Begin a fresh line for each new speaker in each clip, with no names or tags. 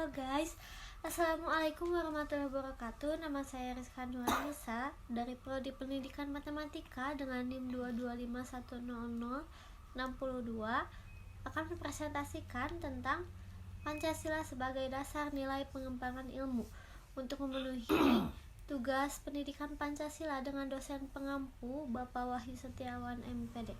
Halo guys, Assalamualaikum warahmatullahi wabarakatuh. Nama saya Rizka Nurhanisa dari Prodi Pendidikan Matematika dengan NIM 225100062 akan mempresentasikan tentang Pancasila sebagai dasar nilai pengembangan ilmu untuk memenuhi tugas pendidikan Pancasila dengan dosen pengampu Bapak Wahyu Setiawan MPD.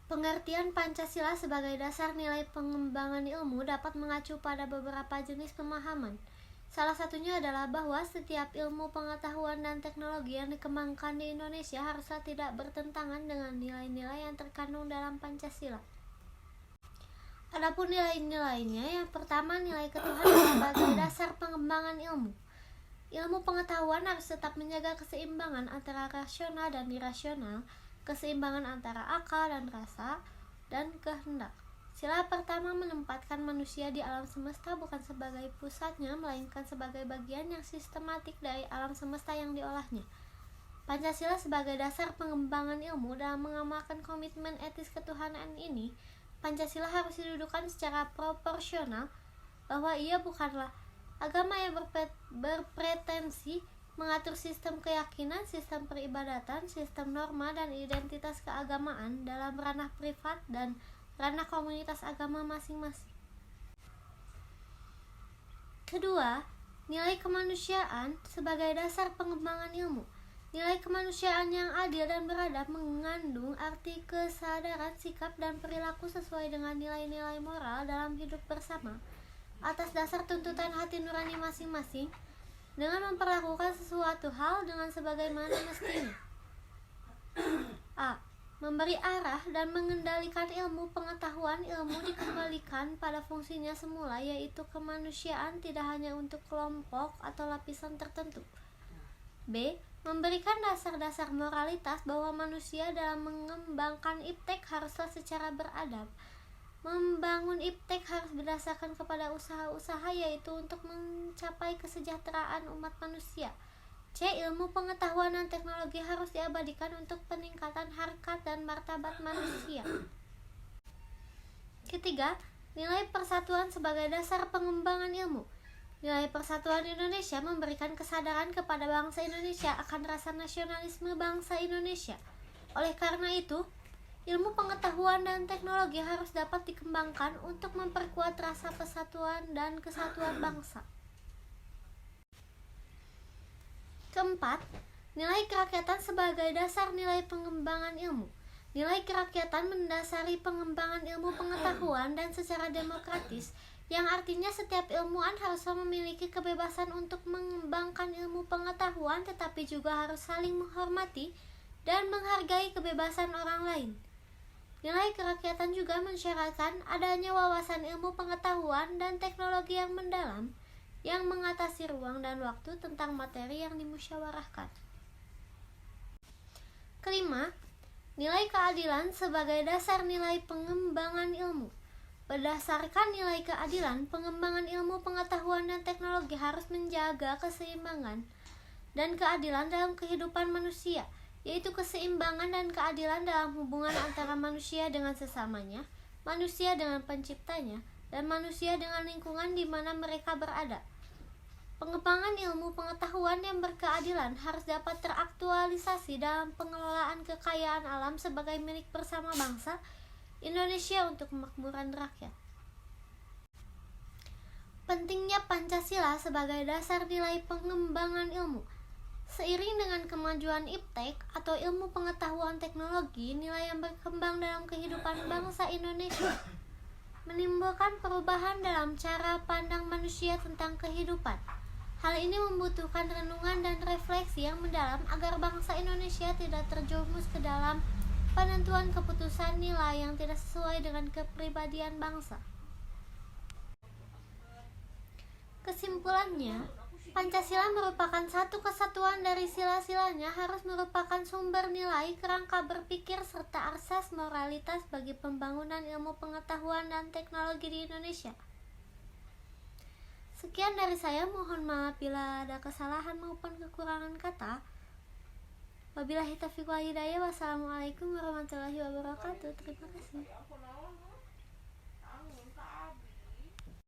Pengertian Pancasila sebagai dasar nilai pengembangan ilmu dapat mengacu pada beberapa jenis pemahaman. Salah satunya adalah bahwa setiap ilmu pengetahuan dan teknologi yang dikembangkan di Indonesia haruslah tidak bertentangan dengan nilai-nilai yang terkandung dalam Pancasila. Adapun nilai-nilainya, yang pertama nilai ketuhanan sebagai dasar pengembangan ilmu. Ilmu pengetahuan harus tetap menjaga keseimbangan antara rasional dan irasional, keseimbangan antara akal dan rasa, dan kehendak. Sila pertama menempatkan manusia di alam semesta bukan sebagai pusatnya, melainkan sebagai bagian yang sistematik dari alam semesta yang diolahnya. Pancasila sebagai dasar pengembangan ilmu. Dalam mengamalkan komitmen etis ketuhanan ini, Pancasila harus didudukan secara proporsional bahwa ia bukanlah agama yang berpretensi mengatur sistem keyakinan, sistem peribadatan, sistem norma, dan identitas keagamaan dalam ranah privat dan ranah komunitas agama masing-masing. Kedua, nilai kemanusiaan sebagai dasar pengembangan ilmu. Nilai kemanusiaan yang adil dan beradab mengandung arti kesadaran, sikap, dan perilaku sesuai dengan nilai-nilai moral dalam hidup bersama atas dasar tuntutan hati nurani masing-masing, dengan memperlakukan sesuatu hal dengan sebagaimana mestinya. A. Memberi arah dan mengendalikan ilmu pengetahuan. Ilmu dikembalikan pada fungsinya semula, yaitu kemanusiaan, tidak hanya untuk kelompok atau lapisan tertentu. B. Memberikan dasar-dasar moralitas bahwa manusia dalam mengembangkan iptek haruslah secara beradab. Membangun iptek harus berdasarkan kepada usaha-usaha, yaitu untuk mencapai kesejahteraan umat manusia. C. Ilmu pengetahuan dan teknologi harus diabadikan untuk peningkatan harkat dan martabat manusia. Ketiga, nilai persatuan sebagai dasar pengembangan ilmu. Nilai persatuan Indonesia memberikan kesadaran kepada bangsa Indonesia akan rasa nasionalisme bangsa Indonesia. Oleh karena itu, ilmu pengetahuan dan teknologi harus dapat dikembangkan untuk memperkuat rasa persatuan dan kesatuan bangsa. Keempat, nilai kerakyatan sebagai dasar nilai pengembangan ilmu. Nilai kerakyatan mendasari pengembangan ilmu pengetahuan dan secara demokratis, yang artinya setiap ilmuwan haruslah memiliki kebebasan untuk mengembangkan ilmu pengetahuan, tetapi juga harus saling menghormati dan menghargai kebebasan orang lain. Nilai kerakyatan juga mensyaratkan adanya wawasan ilmu pengetahuan dan teknologi yang mendalam, yang mengatasi ruang dan waktu tentang materi yang dimusyawarahkan. Kelima, nilai keadilan sebagai dasar nilai pengembangan ilmu. Berdasarkan nilai keadilan, pengembangan ilmu pengetahuan dan teknologi harus menjaga keseimbangan dan keadilan dalam kehidupan manusia, yaitu keseimbangan dan keadilan dalam hubungan antara manusia dengan sesamanya, manusia dengan penciptanya, dan manusia dengan lingkungan di mana mereka berada. Pengembangan ilmu pengetahuan yang berkeadilan harus dapat teraktualisasi dalam pengelolaan kekayaan alam sebagai milik bersama bangsa Indonesia untuk kemakmuran rakyat. Pentingnya Pancasila sebagai dasar nilai pengembangan ilmu. Seiring dengan kemajuan iptek atau ilmu pengetahuan teknologi, nilai yang berkembang dalam kehidupan bangsa Indonesia menimbulkan perubahan dalam cara pandang manusia tentang kehidupan. Hal ini membutuhkan renungan dan refleksi yang mendalam agar bangsa Indonesia tidak terjerumus ke dalam penentuan keputusan nilai yang tidak sesuai dengan kepribadian bangsa. Kesimpulannya, Pancasila merupakan satu kesatuan dari sila-silanya, harus merupakan sumber nilai, kerangka berpikir, serta asas moralitas bagi pembangunan ilmu pengetahuan dan teknologi di Indonesia. Sekian dari saya, mohon maaf bila ada kesalahan maupun kekurangan kata. Wabillahi taufiq wal hidayah. Wassalamualaikum warahmatullahi wabarakatuh. Terima kasih.